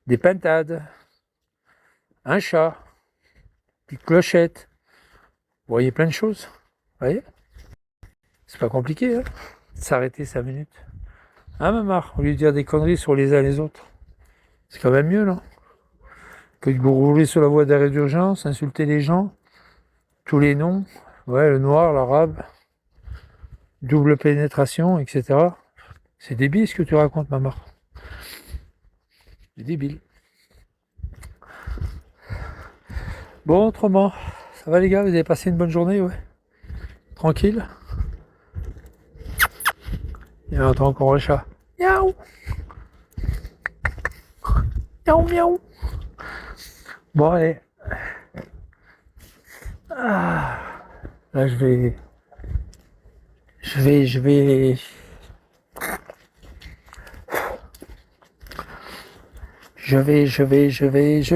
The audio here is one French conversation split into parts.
des pintades, un chat, une petite clochette. Vous voyez plein de choses. Vous voyez? C'est pas compliqué, hein, de s'arrêter 5 minutes. Hein, maman, au lieu de dire des conneries sur les uns et les autres. C'est quand même mieux, non? Que de rouler sur la voie d'arrêt d'urgence, insulter les gens, tous les noms. Ouais, le noir, l'arabe, double pénétration, etc. C'est débile ce que tu racontes, maman. C'est débile. Bon, autrement, ça va les gars, vous avez passé une bonne journée, ouais? Tranquille? Il entend encore le chat. Miaou! Miaou, miaou! Bon, allez. Ah, là, je vais... Je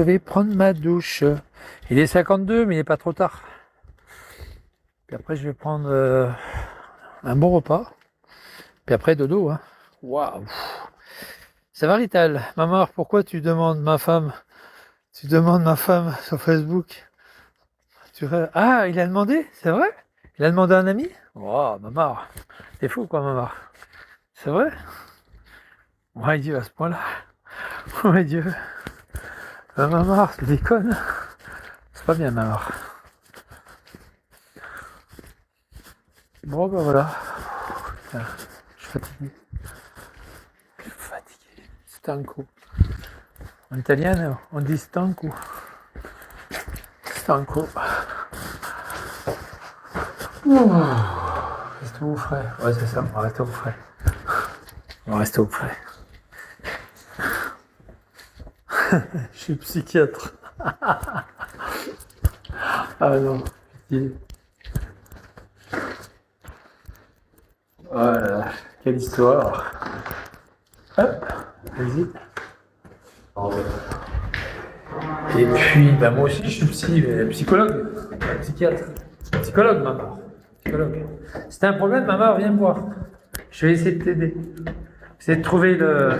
vais prendre ma douche. Il est 52, mais il n'est pas trop tard. Puis après, je vais prendre un bon repas. Puis après, dodo. Hein. Waouh. Ça va, Rital? Maman, pourquoi tu demandes ma femme? Tu demandes ma femme sur Facebook? Ah, il a demandé? C'est vrai? Il a demandé à un ami? Oh, maman. T'es fou, quoi, maman. C'est vrai? Ouais, Dieu, à ce point-là. Ouais, Dieu. Maman, tu déconnes. C'est pas bien, maman. Bon, ben voilà. Putain, je suis fatigué. Je suis fatigué. Stanco. En italien, on dit stanco. Stanco. Restez au frais. Ouais, c'est ça, on va rester au frais. On va rester au frais. Je suis psychiatre. Ah non, pitié. Voilà, quelle histoire. Hop, vas-y. Et puis, bah moi aussi, je suis psychologue, psychiatre. Psychologue, maman. Psychologue. Si t'as un problème, maman, viens me voir. Je vais essayer de t'aider. C'est de trouver le...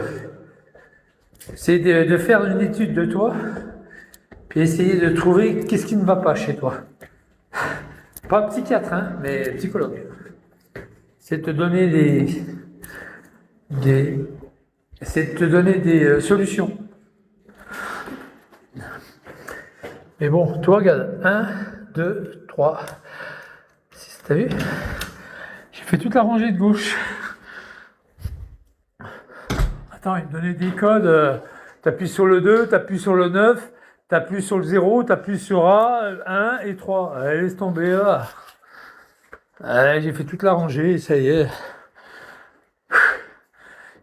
C'est de faire une étude de toi, puis essayer de trouver qu'est-ce qui ne va pas chez toi. Pas psychiatre, hein, mais psychologue. C'est de te donner c'est de te donner des solutions. Mais bon, toi, regarde. 1, 2, 3, 6. T'as vu? J'ai fait toute la rangée de gauche. Attends, il me donnait des codes. T'appuies sur le 2, t'appuies sur le 9, t'appuies sur le 0, t'appuies sur A, 1 et 3. Allez, laisse tomber là. Allez, j'ai fait toute la rangée, ça y est.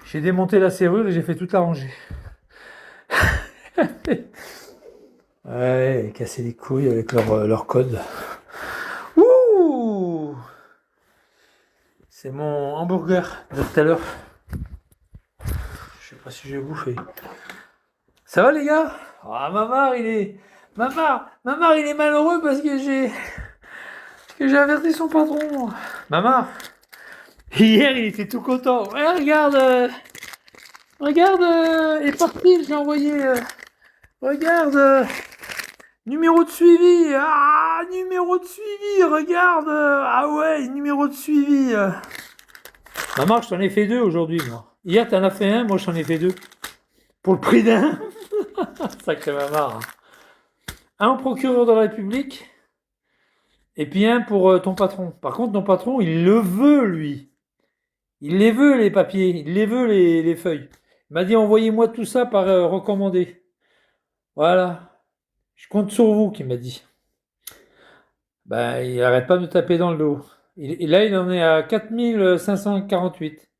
J'ai démonté la serrure et j'ai fait toute la rangée. Ouais, casser les couilles avec leur code. Ouh! C'est mon hamburger de tout à l'heure. Je sais pas si je vais bouffer. Ça va les gars? Ah, Mamar, il est malheureux parce que j'ai averti son patron. Mamar, hier il était tout content. Ouais, regarde, est parti, j'ai envoyé. Regarde, numéro de suivi. Ah, numéro de suivi, regarde. Ah ouais, numéro de suivi. Mamar, je t'en ai fait 2 aujourd'hui, moi. Hier, t'en as fait 1, moi, j'en ai fait 2. Pour le prix d'un. Sacré Mamar. Un au procureur de la République, et puis un pour ton patron. Par contre, ton patron, il le veut, lui. Il les veut, les papiers. Il les veut, les feuilles. Il m'a dit, envoyez-moi tout ça par recommandé. Voilà. Je compte sur vous, qu'il m'a dit. Ben, il arrête pas de me taper dans le dos. Et là, il en est à 4548.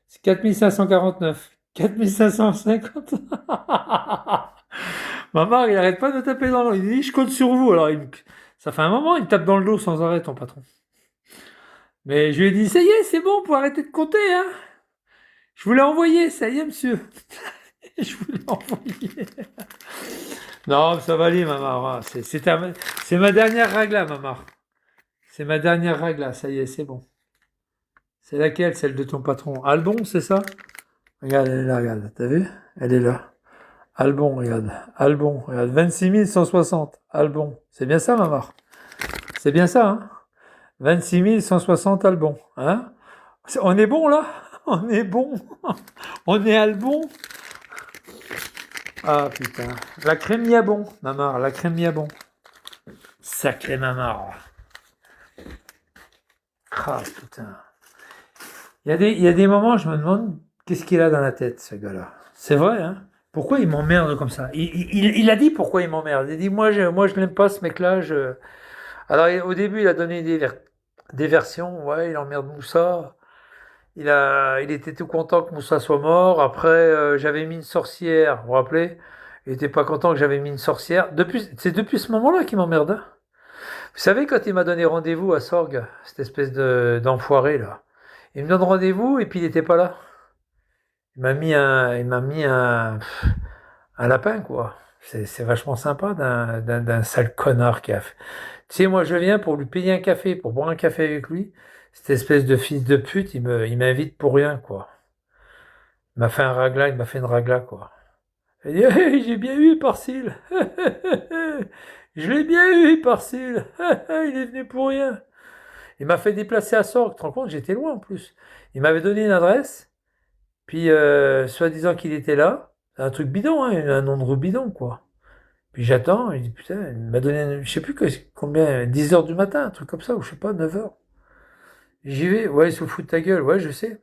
C'est 4549. 4550. Maman, il arrête pas de me taper dans le dos. Il dit, je compte sur vous. Alors, ça fait un moment, il me tape dans le dos sans arrêt, ton patron. Mais je lui ai dit, ça y est, c'est bon, pour arrêter de compter, hein. Je vous l'ai envoyé, ça y est, monsieur. Je vous l'ai envoyé. Non, ça va aller, maman. C'est ma dernière ragla, maman. C'est ma dernière ragla, ça y est, c'est bon. C'est laquelle, celle de ton patron? Albon, c'est ça? Regarde, elle est là, regarde, t'as vu? Elle est là. Albon, regarde. Albon, regarde. 26 160. Albon. C'est bien ça, Mamar? C'est bien ça, hein? 26 160 Albon. Hein? On est bon, là? On est bon? On est Albon? Ah, putain. La crème Miabon, Mamar. La crème Miabon. Sacré Mamar. Ah, putain. Il y a des moments, je me demande qu'est-ce qu'il a dans la tête, ce gars-là. C'est vrai, hein? Pourquoi il m'emmerde comme ça? Il a dit pourquoi il m'emmerde. Il a dit, moi, je l'aime pas, ce mec-là. Alors, au début, il a donné des versions. Ouais, il emmerde Moussa. Il était tout content que Moussa soit mort. Après, j'avais mis une sorcière. Vous vous rappelez? Il était pas content que j'avais mis une sorcière. C'est depuis ce moment-là qu'il m'emmerde, hein. Vous savez, quand il m'a donné rendez-vous à Sorgue, cette espèce d'enfoiré, là. Il me donne rendez-vous et puis il était pas là. Il m'a mis un lapin, quoi. C'est vachement sympa d'un sale connard qui a fait. Tu sais, moi, je viens pour lui payer un café, pour boire un café avec lui. Cette espèce de fils de pute, il m'invite pour rien, quoi. Il m'a fait un ragla, il m'a fait une ragla, quoi. Il dit, hey, j'ai bien eu Parcille. Je l'ai bien eu, Parcille. Il est venu pour rien. Il m'a fait déplacer à Sorgue. Tu te rends compte, j'étais loin en plus. Il m'avait donné une adresse. Puis, soi-disant qu'il était là, c'est un truc bidon, hein, un nom de rue bidon, quoi. Puis j'attends, il dit, putain, il m'a donné, je sais plus combien, 10 heures du matin, un truc comme ça, ou je sais pas, 9 heures. J'y vais, ouais, il se fout de ta gueule, ouais, je sais.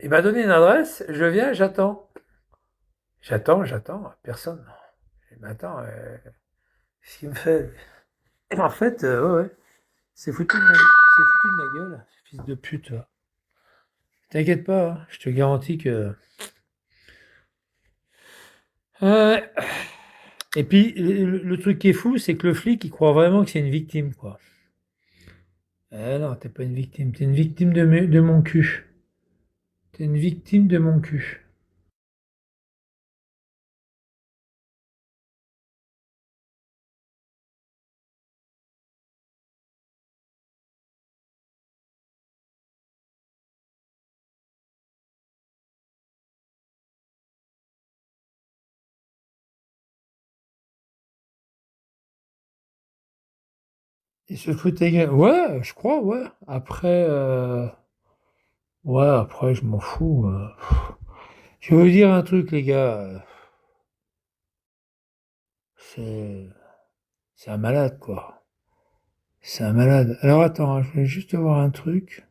Il m'a donné une adresse, je viens, j'attends. J'attends, personne. Je dis, attends, qu'est-ce qu'il me fait? Et en fait, ouais, c'est foutu de ma gueule, ce fils de pute, là. T'inquiète pas, hein, je te garantis que. Euh, Et puis, le truc qui est fou, c'est que le flic, il croit vraiment que c'est une victime, quoi. Non, t'es pas une victime, t'es une victime de mon cul. T'es une victime de mon cul. Il se fout ta gueule. Ouais, je crois, ouais. Après, ouais, après, je m'en fous. Je vais vous dire un truc, les gars. C'est, c'est un malade, quoi. C'est un malade. Alors attends, hein, je vais juste voir un truc.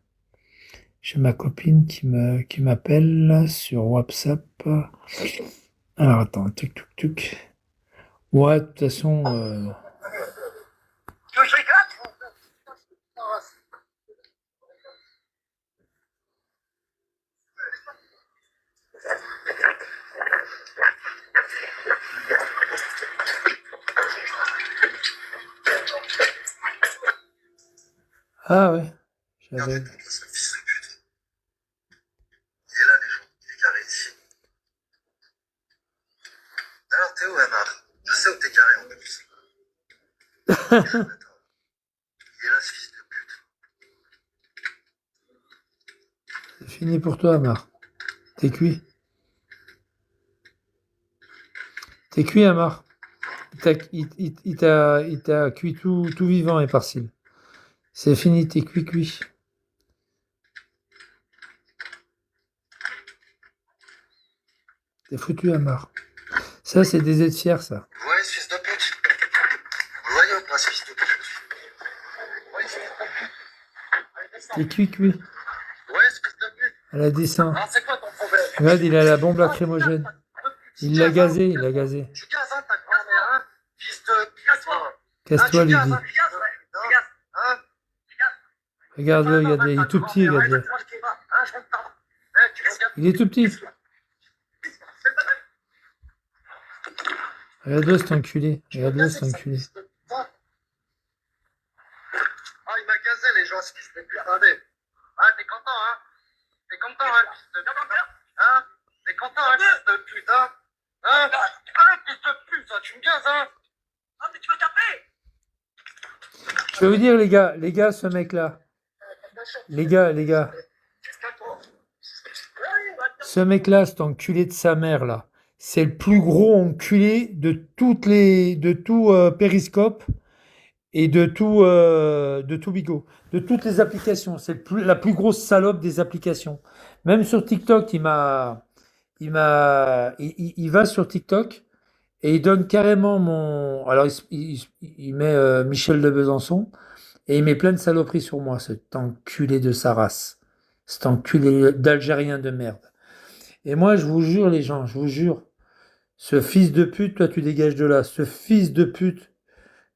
J'ai ma copine qui m'appelle là, sur WhatsApp. Alors attends, tuc, tuc, tuc. Ouais, de toute façon, ah ouais, j'avais. Alors t'es où, Amar? Je sais où t'es carré en plus. Attends, il est là ce fils de pute. C'est fini pour toi, Amar. T'es cuit. T'es cuit, Amar. Il t'a cuit tout vivant et partiel. C'est fini, t'es cuit. T'es foutu, Amar. Ça, c'est des aides fiers, ça. Vous voyez ce fils de pute? Vous voyez ou pas ce fils de pute? Vous voyez ce fils de pute? T'es cuit. Vous voyez ce fils de pute? Elle a descend. Alors c'est quoi ton problème? Regarde, il a la bombe lacrymogène. Il l'a gazé. Tu gazes, hein, ta grand-mère, hein? Fils de casse-toi. Casse-toi, lui dit. Hein? Regarde-le, il est tout petit, regarde-le. Il est tout petit. Regarde-le, cet enculé. Ah, il m'a gazé, les gens, ce fils de pute. Attendez. Ah, t'es content, hein? T'es content, hein, fils de pute? Hein? T'es content, hein, fils de pute, hein? Hein? Ah, fils de pute, ça, tu me gazes, hein? Ah, mais tu veux taper? Je vais vous dire, les gars, ce mec-là. Les gars. Ce mec-là, cet enculé de sa mère, là. C'est le plus gros enculé de tout Périscope et de tout Bigo, de toutes les applications. C'est la plus grosse salope des applications. Même sur TikTok, il va sur TikTok et il donne carrément mon. Alors, il met Michel de Besançon et il met plein de saloperies sur moi, cet enculé de sa race, cet enculé d'Algérien de merde. Et moi, je vous jure, les gens, je vous jure, ce fils de pute, toi, tu dégages de là. Ce fils de pute,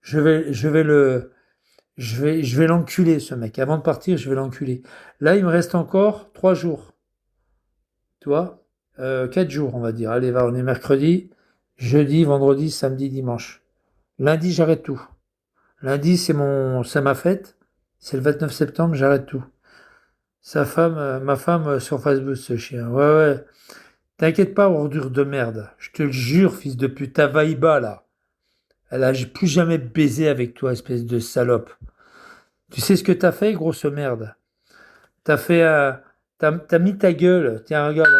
je vais l'enculer, ce mec. Avant de partir, je vais l'enculer. Là, il me reste encore 3 jours. Tu vois 4 jours, on va dire. Allez, va, on est mercredi, jeudi, vendredi, samedi, dimanche. Lundi, j'arrête tout. Lundi, c'est ma fête. C'est le 29 septembre, j'arrête tout. Ma femme sur Facebook, ce chien. Ouais, ouais. T'inquiète pas, ordure de merde. Je te le jure, fils de pute. Ta vaïba, là. Elle a plus jamais baisé avec toi, espèce de salope. Tu sais ce que t'as fait, grosse merde? T'as fait, t'as mis ta gueule. Tiens, regarde,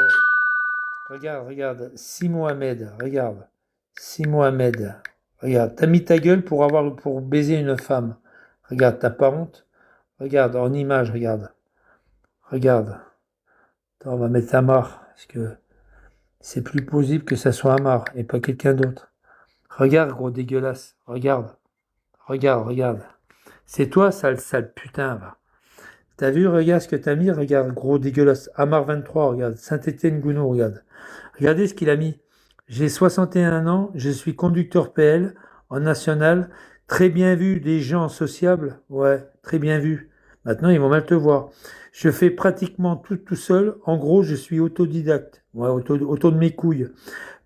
regarde. Si Mohamed, regarde. Si Mohamed, regarde. T'as mis ta gueule pour baiser une femme. Regarde, t'as pas honte? Regarde, en image, regarde. Regarde. Attends, on va mettre Amar, parce que c'est plus possible que ça soit Amar et pas quelqu'un d'autre. Regarde, gros dégueulasse. Regarde. C'est toi, sale putain, va. T'as vu, regarde ce que t'as mis, regarde, gros dégueulasse. Amar 23, regarde. Saint-Étienne Gounou, regarde. Regardez ce qu'il a mis. J'ai 61 ans, je suis conducteur PL en national. Très bien vu, des gens sociables. Ouais, très bien vu. Maintenant, ils vont mal te voir. Je fais pratiquement tout seul. En gros, je suis autodidacte. Ouais, auto de mes couilles.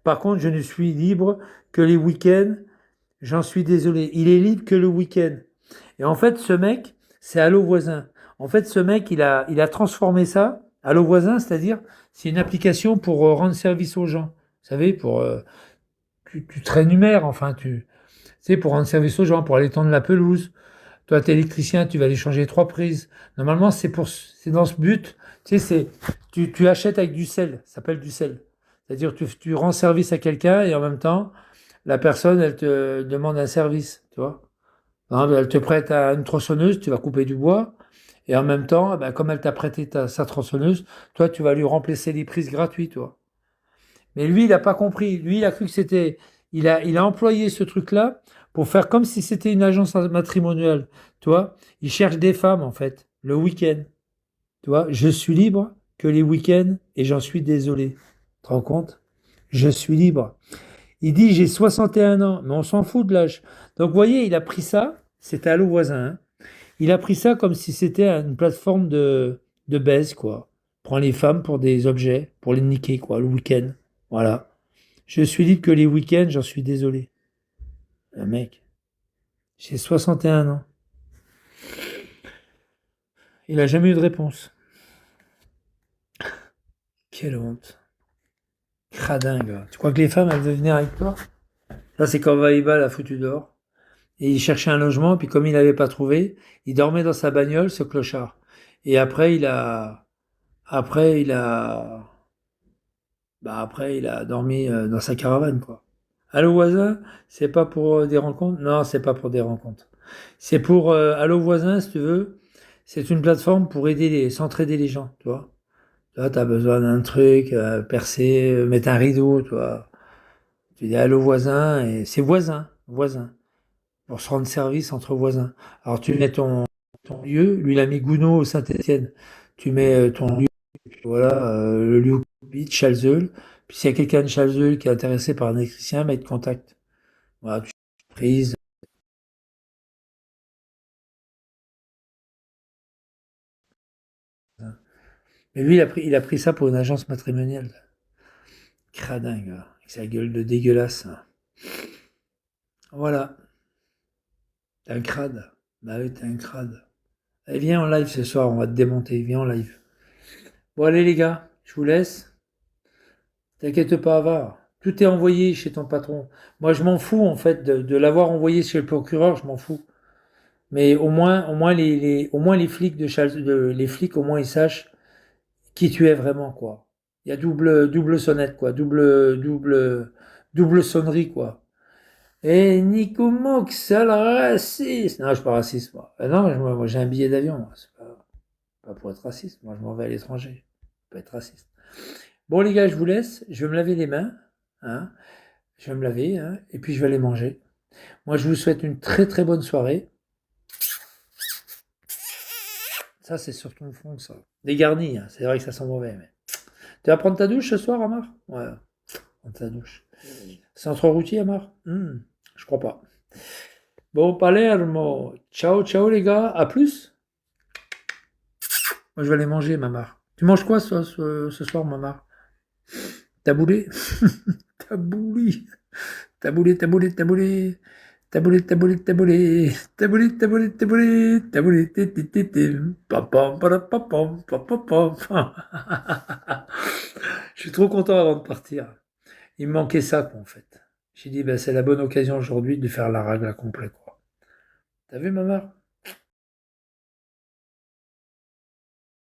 Par contre, je ne suis libre que les week-ends. J'en suis désolé. Il est libre que le week-end. Et en fait, ce mec, c'est Allo Voisin. En fait, ce mec, il a transformé ça. Allo Voisin, c'est-à-dire, c'est une application pour rendre service aux gens. Vous savez, tu te rémunères, enfin, tu sais, pour rendre service aux gens, pour aller tondre la pelouse. Toi, t'es électricien, tu vas aller changer 3 prises. Normalement, c'est dans ce but. Tu sais, tu achètes avec du sel. Ça s'appelle du sel. C'est-à-dire, tu rends service à quelqu'un et en même temps, la personne, elle te demande un service, tu vois. Hein, elle te prête une tronçonneuse, tu vas couper du bois, et en même temps, ben, comme elle t'a prêté sa tronçonneuse, toi, tu vas lui remplacer les prises gratuites, toi. Mais lui, il n'a pas compris. Lui, il a cru que c'était. Il a employé ce truc-là pour faire comme si c'était une agence matrimoniale. Tu vois, il cherche des femmes, en fait, le week-end. Tu vois, je suis libre que les week-ends et j'en suis désolé. Tu te rends compte? Je suis libre. Il dit j'ai 61 ans, mais on s'en fout de l'âge. Donc vous voyez, il a pris ça, c'était Allo Voisin, hein. Il a pris ça comme si c'était une plateforme de baise, quoi. Prend les femmes pour des objets, pour les niquer, quoi, le week-end. Voilà. Je suis libre que les week-ends, j'en suis désolé. Un mec, j'ai 61 ans. Il a jamais eu de réponse. Quelle honte. Cradingue. Tu crois que les femmes, elles veulent venir avec toi? Ça, c'est quand Vaïba l'a foutu dehors. Et il cherchait un logement, puis comme il n'avait pas trouvé, il dormait dans sa bagnole, ce clochard. Et après, il a dormi dans sa caravane, quoi. Allo voisin, c'est pas pour des rencontres? Non, c'est pas pour des rencontres. C'est pour Allo voisin, si tu veux. C'est une plateforme pour s'entraider les gens, tu vois. Toi, t'as besoin d'un truc, percer, mettre un rideau, tu vois. Tu dis Allo voisin, et c'est voisin. Pour se rendre service entre voisins. Alors tu mets ton lieu, lui il a mis Gounod au Saint-Étienne. Tu mets ton lieu, voilà, le lieu où tu habites, Chalzeul. Puis s'il y a quelqu'un de Chalzeul qui est intéressé par un électricien, mets de contact. Voilà, tu prise. Mais lui, il a pris ça pour une agence matrimoniale. Cradingue, là, avec sa gueule de dégueulasse. Voilà, t'es un crade. Bah oui, t'es un crade. Allez, viens en live ce soir, on va te démonter. Viens en live. Bon, allez les gars, je vous laisse. T'inquiète pas, va. Tout est envoyé chez ton patron. Moi, je m'en fous, en fait, de l'avoir envoyé chez le procureur, je m'en fous. Mais au moins les flics les flics, au moins, ils sachent qui tu es vraiment, quoi. Il y a double sonnette, quoi. Double sonnerie, quoi. Et Nico Mock, sale raciste. Non, je suis pas raciste, moi. Non, moi, j'ai un billet d'avion. Moi. C'est pas pour être raciste. Moi, je m'en vais à l'étranger. Pas être raciste. Bon, les gars, je vous laisse. Je vais me laver les mains. Hein. Je vais me laver. Hein, et puis, je vais aller manger. Moi, je vous souhaite une très, très bonne soirée. Ça, c'est sur ton front, ça. Dégarni, hein. C'est vrai que ça sent mauvais. Mais... Tu vas prendre ta douche ce soir, Amar? Ouais, prendre ta douche. C'est entre routier, Amar? Je crois pas. Bon, Palermo. Ciao, ciao, les gars. À plus. Moi, je vais aller manger, Mamar. Tu manges quoi ce soir, Mamar? Taboulé? Tabouli. Taboulé, taboulé, taboulé. Taboulé, taboulé, taboulé. Taboulé, taboulé, taboulé. Taboulé, té, té, té, té. Pam, pam, pam, pam, pam, pam, pam, pam. Je suis trop content avant de partir. Il me manquait ça, quoi, en fait. J'ai dit, ben, c'est la bonne occasion aujourd'hui de faire la règle complète, quoi. T'as vu, Mamar?